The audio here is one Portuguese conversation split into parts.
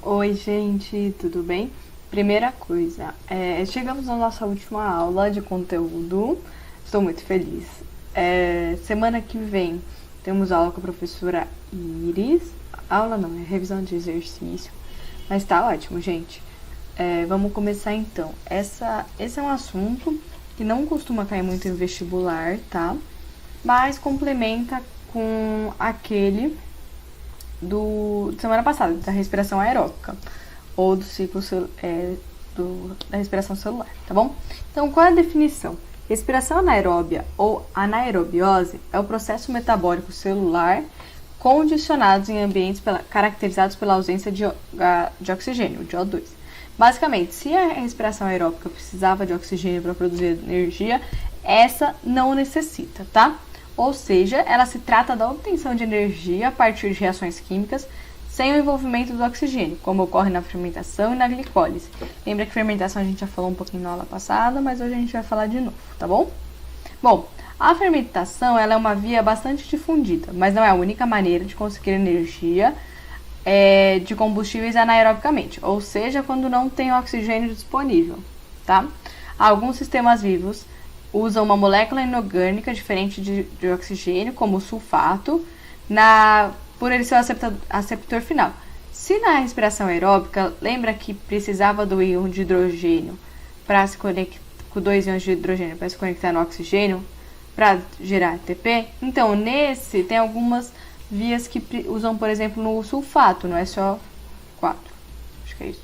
Oi, gente, tudo bem? Primeira coisa, chegamos na nossa última aula de conteúdo, estou muito feliz. Semana que vem temos aula com a professora Iris, aula não, é revisão de exercício, mas tá ótimo, gente. Vamos começar então. Esse é um assunto que não costuma cair muito em vestibular, tá? Mas complementa com aquele de semana passada, da respiração aeróbica, ou do ciclo da respiração celular, tá bom? Então, qual é a definição? Respiração anaeróbia ou anaerobiose é o processo metabólico celular condicionados em ambientes caracterizados pela ausência de oxigênio, de O2. Basicamente, se a respiração aeróbica precisava de oxigênio para produzir energia, essa não necessita, tá? Ou seja, ela se trata da obtenção de energia a partir de reações químicas sem o envolvimento do oxigênio, como ocorre na fermentação e na glicólise. Lembra que fermentação a gente já falou um pouquinho na aula passada, mas hoje a gente vai falar de novo, tá bom? Bom, a fermentação ela é uma via bastante difundida, mas não é a única maneira de conseguir energia de combustíveis anaerobicamente, ou seja, quando não tem oxigênio disponível, tá? Alguns sistemas vivos usam uma molécula inorgânica diferente de oxigênio, como o sulfato, por ele ser o aceptor final. Se na respiração aeróbica, lembra que precisava do íon de hidrogênio para se conectar com dois íons de hidrogênio para se conectar no oxigênio, para gerar ATP? Então, nesse tem algumas vias que usam, por exemplo, no sulfato, no SO4. Acho que é isso.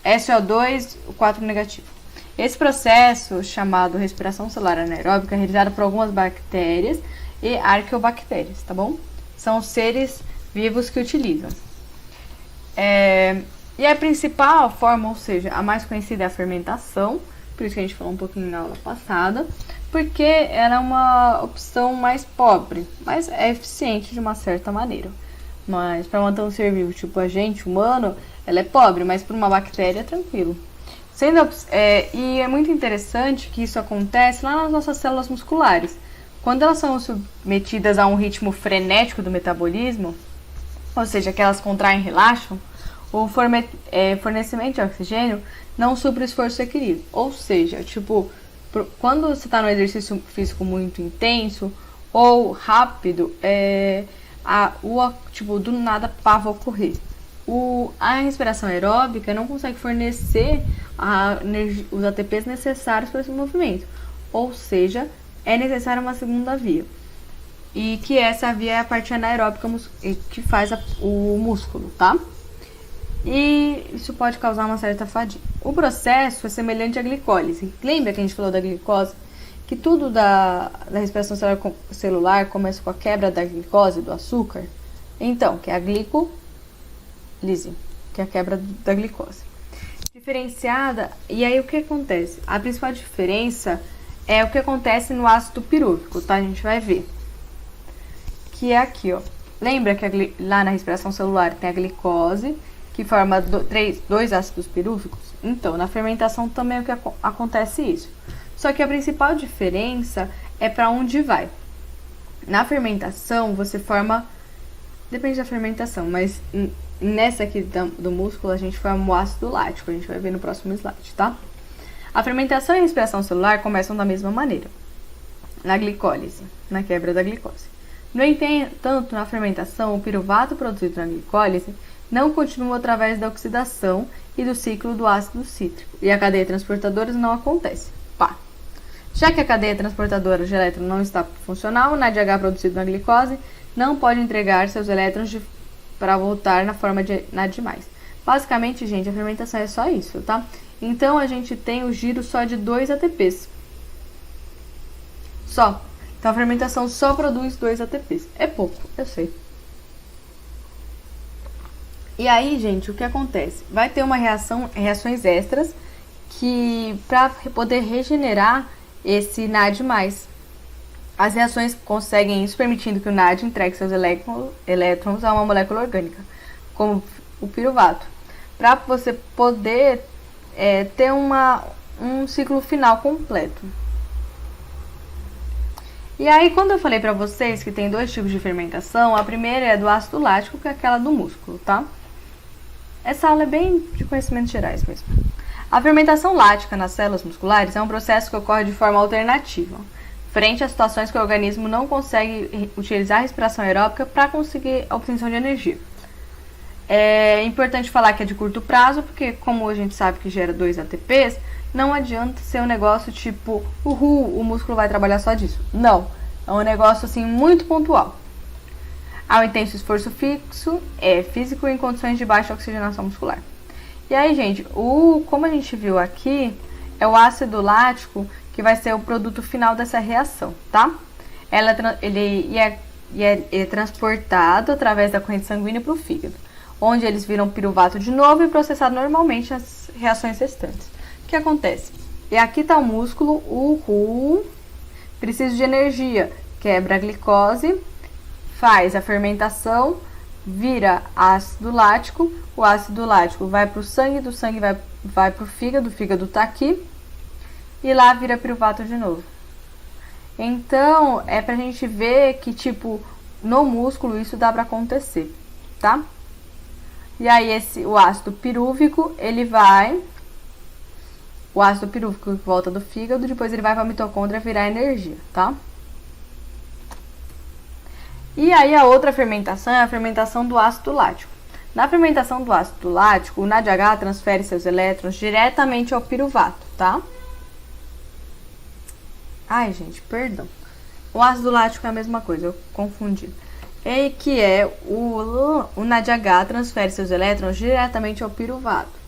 SO2, o 4 negativo. Esse processo, chamado respiração celular anaeróbica, é realizado por algumas bactérias e arqueobactérias, tá bom? São seres vivos que utilizam. E a principal forma, ou seja, a mais conhecida é a fermentação, por isso que a gente falou um pouquinho na aula passada, porque ela é uma opção mais pobre, mas é eficiente de uma certa maneira. Mas para manter um ser vivo, tipo a gente, humano, ela é pobre, mas para uma bactéria é tranquilo. E é muito interessante que isso acontece lá nas nossas células musculares. Quando elas são submetidas a um ritmo frenético do metabolismo, ou seja, que elas contraem e relaxam, o fornecimento de oxigênio não supre o esforço equilíbrio. Ou seja, quando você está num exercício físico muito intenso ou rápido, do nada pá, vai ocorrer. A respiração aeróbica não consegue fornecer os ATPs necessários para esse movimento. Ou seja, é necessária uma segunda via. E que essa via é a parte anaeróbica que faz o músculo, tá? E isso pode causar uma certa fadiga. O processo é semelhante à glicólise. Lembra que a gente falou da glicose? Que tudo da respiração celular começa com a quebra da glicose, do açúcar? Então, que é a glicólise, que é a quebra da glicose. Diferenciada, e aí o que acontece? A principal diferença é o que acontece no ácido pirúvico, tá? A gente vai ver. Que é aqui, ó. Lembra que lá na respiração celular tem a glicose, que forma dois ácidos pirúvicos? Então, na fermentação também é o que acontece isso. Só que a principal diferença é para onde vai. Na fermentação, você forma... Depende da fermentação, mas nessa aqui do músculo, a gente forma o ácido lático. A gente vai ver no próximo slide, tá? A fermentação e a respiração celular começam da mesma maneira. Na glicólise, na quebra da glicose. No entanto, na fermentação, o piruvato produzido na glicólise não continua através da oxidação e do ciclo do ácido cítrico. E a cadeia transportadora não acontece. Pá! Já que a cadeia transportadora de elétrons não está funcional, o NADH produzido na glicose não pode entregar seus elétrons para voltar na forma de NAD+. Basicamente, gente, a fermentação é só isso, tá? Então, a gente tem o giro só de 2 ATPs. Só. Então, a fermentação só produz 2 ATPs. É pouco, eu sei. E aí, gente, o que acontece? Vai ter reações extras para poder regenerar esse NAD+. As reações conseguem isso permitindo que o NAD entregue seus elétrons a uma molécula orgânica, como o piruvato, para você poder ter um ciclo final completo. E aí, quando eu falei pra vocês que tem dois tipos de fermentação, a primeira é do ácido lático, que é aquela do músculo, tá? Essa aula é bem de conhecimentos gerais mesmo. A fermentação lática nas células musculares é um processo que ocorre de forma alternativa, frente a situações que o organismo não consegue utilizar a respiração aeróbica para conseguir a obtenção de energia. É importante falar que é de curto prazo, porque como a gente sabe que gera 2 ATPs, não adianta ser um negócio tipo, o músculo vai trabalhar só disso. Não, é um negócio assim muito pontual. Há um intenso esforço físico em condições de baixa oxigenação muscular. E aí, gente, como a gente viu aqui, é o ácido lático que vai ser o produto final dessa reação, tá? Ele é transportado através da corrente sanguínea para o fígado, onde eles viram piruvato de novo e processado normalmente as reações restantes. O que acontece? E aqui está o músculo, precisa de energia, quebra a glicose, faz a fermentação, vira ácido lático, o ácido lático vai para o sangue, do sangue vai para o fígado está aqui, e lá vira piruvato de novo. Então, é pra gente ver que, tipo, no músculo isso dá pra acontecer, tá? E aí, o ácido pirúvico, o ácido pirúvico volta do fígado, depois ele vai pra mitocôndria virar energia, tá? E aí, a outra fermentação é a fermentação do ácido lático. Na fermentação do ácido lático, o NADH transfere seus elétrons diretamente ao piruvato, tá? Ai, gente, perdão. O ácido lático é a mesma coisa, eu confundi. E que é o NADH transfere seus elétrons diretamente ao piruvato.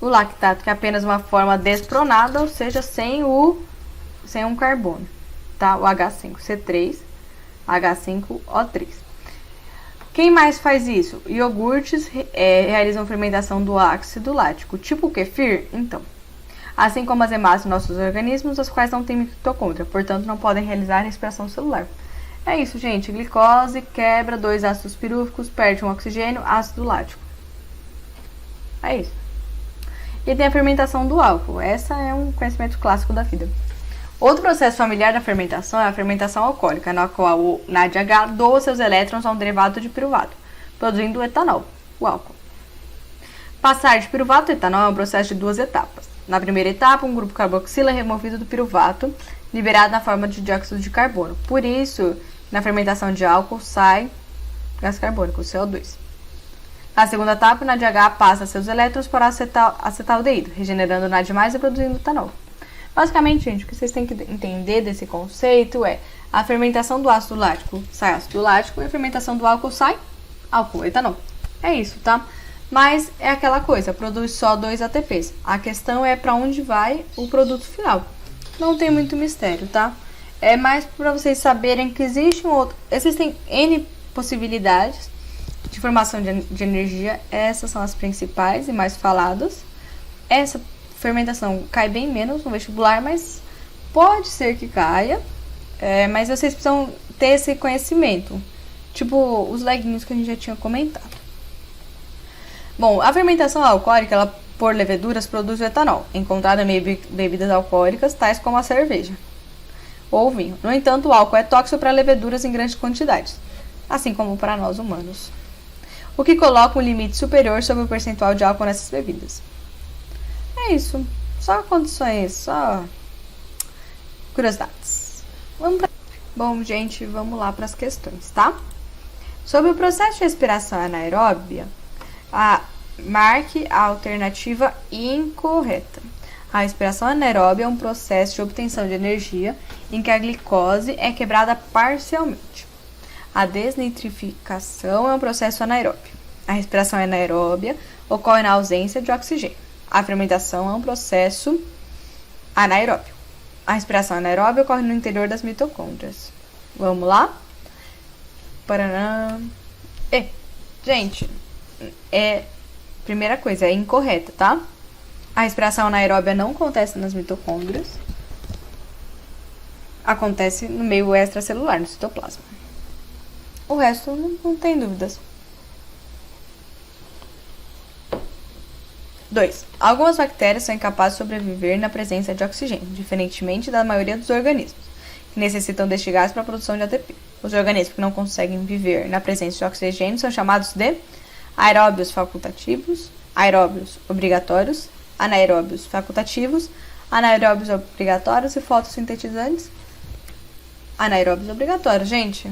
O lactato, que é apenas uma forma despronada, ou seja, sem um carbono, tá? O H5C3, H5O3. Quem mais faz isso? Iogurtes realizam fermentação do ácido lático, tipo o kefir? Então, assim como as hemácias em nossos organismos, as quais não têm mitocôndria, portanto não podem realizar respiração celular. É isso, gente. Glicose quebra 2 ácidos pirúvicos, perde um oxigênio, ácido lático. É isso. E tem a fermentação do álcool. Essa é um conhecimento clássico da vida. Outro processo familiar da fermentação é a fermentação alcoólica, na qual o NADH doa seus elétrons a um derivado de piruvato, produzindo o etanol, o álcool. Passar de piruvato a etanol é um processo de 2 etapas. Na primeira etapa, um grupo carboxila é removido do piruvato, liberado na forma de dióxido de carbono. Por isso, na fermentação de álcool sai gás carbônico, CO2. Na segunda etapa, o NADH passa seus elétrons para acetaldeído, regenerando o NAD+, e produzindo etanol. Basicamente, gente, o que vocês têm que entender desse conceito é a fermentação do ácido lático sai ácido lático e a fermentação do álcool sai álcool, etanol. É isso, tá? Mas é aquela coisa, produz só 2 ATPs. A questão é para onde vai o produto final. Não tem muito mistério, tá? É mais para vocês saberem que existem N possibilidades de formação de energia. Essas são as principais e mais faladas. Essa fermentação cai bem menos no vestibular, mas pode ser que caia. Mas vocês precisam ter esse conhecimento. Tipo os leguinhos que a gente já tinha comentado. Bom, a fermentação alcoólica, ela, por leveduras, produz o etanol, encontrado em bebidas alcoólicas, tais como a cerveja ou vinho. No entanto, o álcool é tóxico para leveduras em grandes quantidades, assim como para nós humanos, o que coloca um limite superior sobre o percentual de álcool nessas bebidas. É isso, só condições, só curiosidades. Bom, gente, vamos lá para as questões, tá? Sobre o processo de respiração anaeróbia, marque a alternativa incorreta. A respiração anaeróbia é um processo de obtenção de energia em que a glicose é quebrada parcialmente. A desnitrificação é um processo anaeróbio. A respiração anaeróbia ocorre na ausência de oxigênio. A fermentação é um processo anaeróbio. A respiração anaeróbia ocorre no interior das mitocôndrias. Vamos lá? Paraná. Gente, primeira coisa, é incorreta, tá? A respiração anaeróbia não acontece nas mitocôndrias. Acontece no meio extracelular, no citoplasma. O resto não tem dúvidas. 2. Algumas bactérias são incapazes de sobreviver na presença de oxigênio, diferentemente da maioria dos organismos, que necessitam deste gás para a produção de ATP. Os organismos que não conseguem viver na presença de oxigênio são chamados de aeróbios facultativos, aeróbios obrigatórios, anaeróbios facultativos, anaeróbios obrigatórios e fotossintetizantes. Anaeróbios obrigatórios, gente,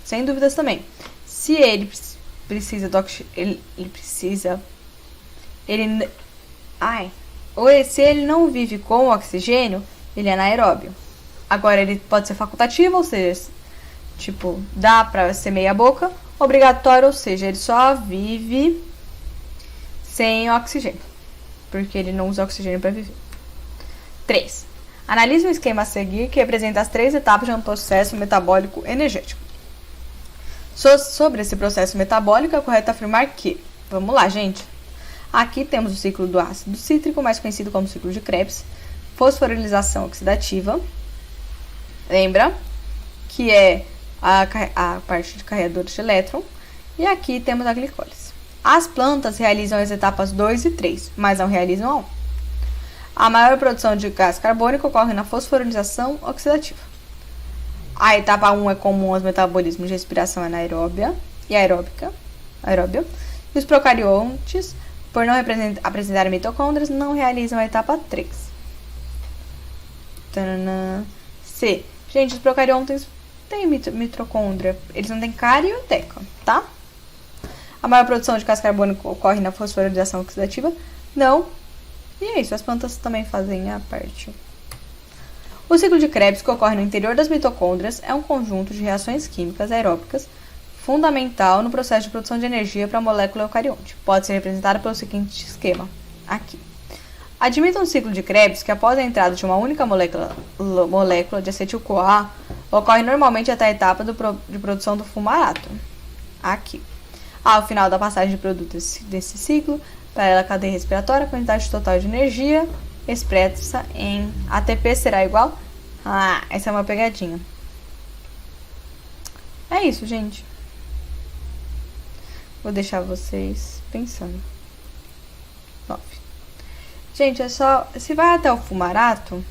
sem dúvidas também. Se ele precisa do oxigênio, se ele não vive com oxigênio, ele é anaeróbio. Agora, ele pode ser facultativo, ou seja, tipo, dá pra ser meia boca. Obrigatório, ou seja, ele só vive sem oxigênio, porque ele não usa oxigênio para viver. 3. Analise o esquema a seguir, que representa as 3 etapas de um processo metabólico energético. Sobre esse processo metabólico, é correto afirmar que, vamos lá, gente. Aqui temos o ciclo do ácido cítrico, mais conhecido como ciclo de Krebs, fosforilização oxidativa, lembra? Que é a parte de carregadores de elétron, e aqui temos a glicólise. As plantas realizam as etapas 2 e 3, mas não realizam a 1. A maior produção de gás carbônico ocorre na fosforilização oxidativa. A etapa 1 é comum aos metabolismos de respiração anaeróbia e aeróbia. E os procariontes, por não apresentarem mitocôndrias, não realizam a etapa 3. C. Gente, os procariontes têm mitocôndria. Eles não têm carioteca, tá? A maior produção de gás carbônico ocorre na fosforilização oxidativa? Não. E é isso, as plantas também fazem a parte. O ciclo de Krebs, que ocorre no interior das mitocôndrias, é um conjunto de reações químicas aeróbicas fundamental no processo de produção de energia para a molécula eucarionte. Pode ser representado pelo seguinte esquema, aqui. Admita um ciclo de Krebs que, após a entrada de uma única molécula de acetil-CoA, ocorre normalmente até a etapa de produção do fumarato, aqui. Ao final da passagem de produtos desse ciclo, para a cadeia respiratória, a quantidade total de energia expressa em ATP será igual... essa é uma pegadinha. É isso, gente. Vou deixar vocês pensando. 9. Gente, é só... Se vai até o fumarato,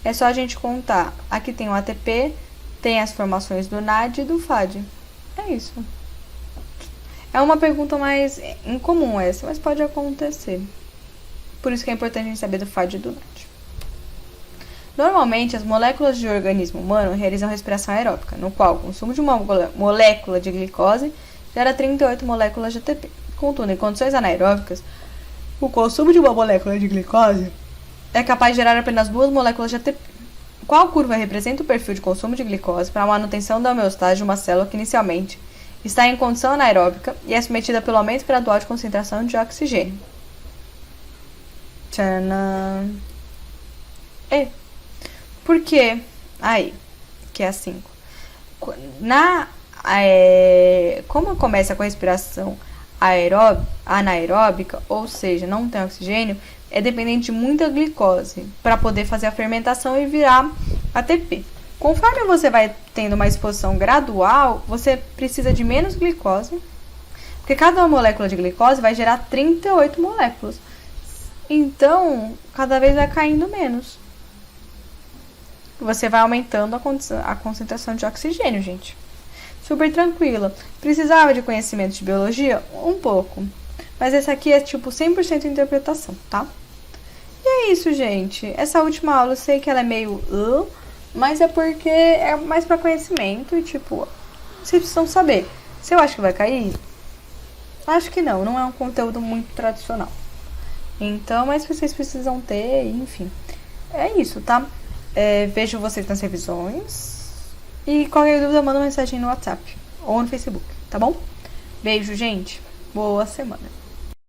é só a gente contar. Aqui tem o ATP, tem as formações do NAD e do FAD. É isso. É uma pergunta mais incomum essa, mas pode acontecer. Por isso que é importante a gente saber do FAD e do NAD. Normalmente, as moléculas de organismo humano realizam respiração aeróbica, no qual o consumo de uma molécula de glicose gera 38 moléculas de ATP. Contudo, em condições anaeróbicas, o consumo de uma molécula de glicose é capaz de gerar apenas 2 moléculas de ATP. Qual curva representa o perfil de consumo de glicose para a manutenção da homeostase de uma célula que inicialmente está em condição anaeróbica e é submetida pelo aumento gradual de concentração de oxigênio? Tcharam! Por quê? Aí, que é a 5. Como começa com a respiração anaeróbica, ou seja, não tem oxigênio, é dependente de muita glicose para poder fazer a fermentação e virar ATP. Conforme você vai tendo uma exposição gradual, você precisa de menos glicose, porque cada molécula de glicose vai gerar 38 moléculas. Então, cada vez vai caindo menos. Você vai aumentando a concentração de oxigênio, gente. Super tranquila. Precisava de conhecimento de biologia? Um pouco. Mas esse aqui é tipo 100% interpretação, tá? E é isso, gente. Essa última aula eu sei que ela é meio... mas é porque é mais pra conhecimento e tipo... Vocês precisam saber. Se eu acho que vai cair? Acho que não. Não é um conteúdo muito tradicional. Então, mas vocês precisam ter, enfim. É isso, tá? Vejo vocês nas revisões. E qualquer dúvida, manda uma mensagem no WhatsApp ou no Facebook, tá bom? Beijo, gente. Boa semana.